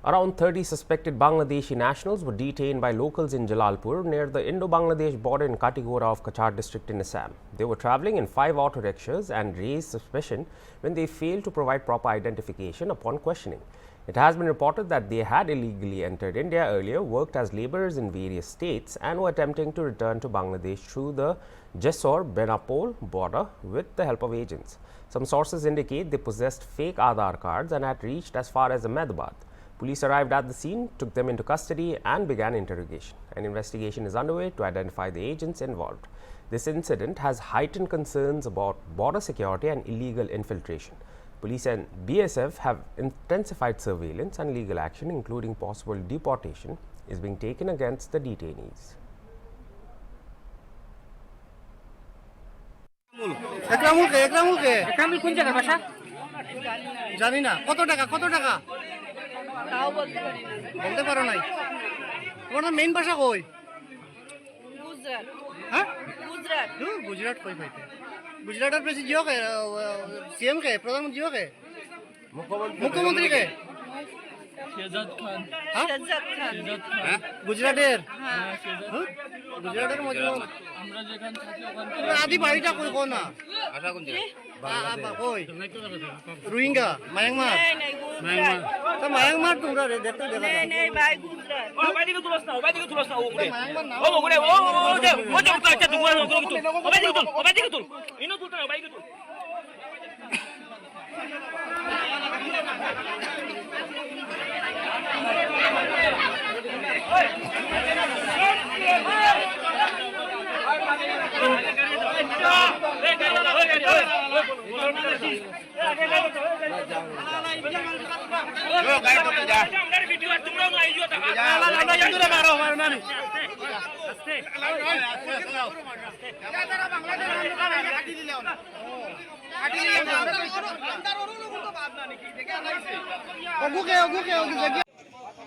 Around 30 suspected Bangladeshi nationals were detained by locals in Jalalpur near the Indo-Bangladesh border in Katigora of Kachar district in Assam. They were travelling in 5 auto rickshaws and raised suspicion when they failed to provide proper identification upon questioning. It has been reported that they had illegally entered India earlier, worked as labourers in various states and were attempting to return to Bangladesh through the Jessore-Benapole border with the help of agents. Some sources indicate they possessed fake Aadhaar cards and had reached as far as Ahmedabad. Police arrived at the scene, took them into custody and began interrogation. An investigation is underway to identify the agents involved. This incident has heightened concerns about border security and illegal infiltration. Police and BSF have intensified surveillance and legal action, including possible deportation, is being taken against the detainees. Ekramul কোন জায়গার বাসা? জানি না। কত টাকা তাও বলতে পারি না। বলতে পারো নাই? তোমার মেইন ভাষা কই? গুজরাট। হ্যাঁ, গুজরাট। গুজরাট কই পাইতে? গুজরাটের প্রেসিডেন্ট কে? সিএম কে? প্রধানমন্ত্রী কে? মুখ্যমন্ত্রী কে? শেহজাদ খান। হ্যাঁ, গুজরাটের। হ্যাঁ। গুজরাটের মধ্যে আমরা যেখানে থাকি ওখান আদি বাড়িটা কই কোন না? আশা কোন জায়গা? কই? রোহিঙ্গা, মায়ানমার। মায়ানমার। তো মায়ানমার তোমরা রে দেখতে দেখা যায়। নেই ভাই গুজরাট। বাইদিকে তুলছ না ও করে। মায়ানমার না। ও করে ও যে ও যে আচ্ছা তুমি বাইদিকে তুল। ইনো তুলতে না বাইদিকে তুল।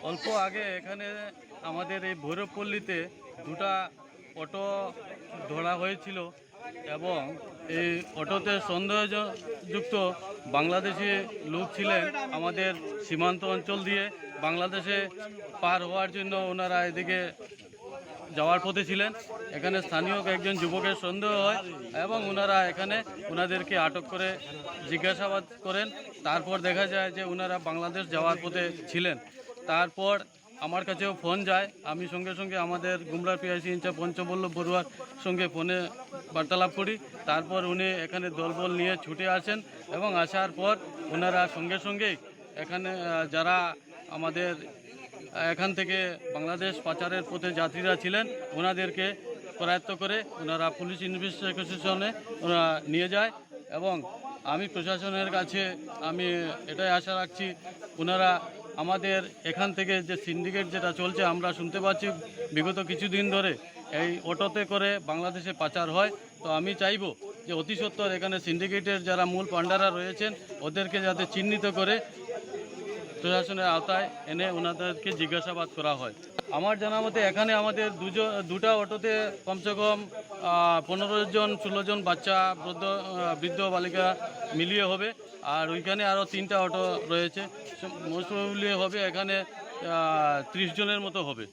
অল্প আগে এখানে আমাদের এই ভৈরবপল্লীতে দুটা অটো ধরা হয়েছিল এবং এই অটোতে সন্দেহযুক্ত বাংলাদেশি লোক ছিলেন। আমাদের সীমান্ত অঞ্চল দিয়ে বাংলাদেশে পার হওয়ার জন্য ওনারা এদিকে যাওয়ার পথে ছিলেন। এখানে স্থানীয় একজন যুবকের সন্দেহ হয় এবং ওনারা এখানে ওনাদেরকে আটক করে জিজ্ঞাসাবাদ করেন। তারপর দেখা যায় যে ওনারা বাংলাদেশ যাওয়ার পথে ছিলেন। তারপর আমার কাছেও ফোন যায়, আমি সঙ্গে সঙ্গে আমাদের গুমরার পিআইসি ইনচার্জ পঞ্চবল্লভ বড়ুয়ার সঙ্গে ফোনে বার্তালাপ করি। তারপর উনি এখানে দলবল নিয়ে ছুটে আসেন এবং আসার পর ওনারা সঙ্গে সঙ্গেই এখানে যারা আমাদের এখান থেকে বাংলাদেশ পাচারের পথে যাত্রীরা ছিলেন ওনাদেরকে করায়ত্ত করে ওনারা পুলিশ ইনভেস্টিগেশনে ওনারা নিয়ে যায়। এবং আমি প্রশাসনের কাছে আমি এটাই আশা রাখছি ওনারা আমাদের এখান থেকে যে সিন্ডিকেট যেটা চলছে আমরা শুনতে পাচ্ছি বিগত কিছুদিন ধরে এই অটোতে করে বাংলাদেশে পাচার হয়। তো আমি চাইব যে অতি সত্বর এখানে সিন্ডিকেটের যারা মূল পান্ডারা রয়েছেন ওদেরকে যাতে চিহ্নিত করে প্রশাসনের আওতায় এনে ওনাদেরকে জিজ্ঞাসাবাদ করা হয়। আমার জানা মতে এখানে আমাদের দুটা অটোতে কমসে কম 15 জন 16 জন বাচ্চা বৃদ্ধ বালিকা মিলিয়ে হবে। আর ওইখানে আরও 3টা অটো রয়েছে, মোস্ট প্রবাবলি হবে এখানে 30 জনের মতো হবে।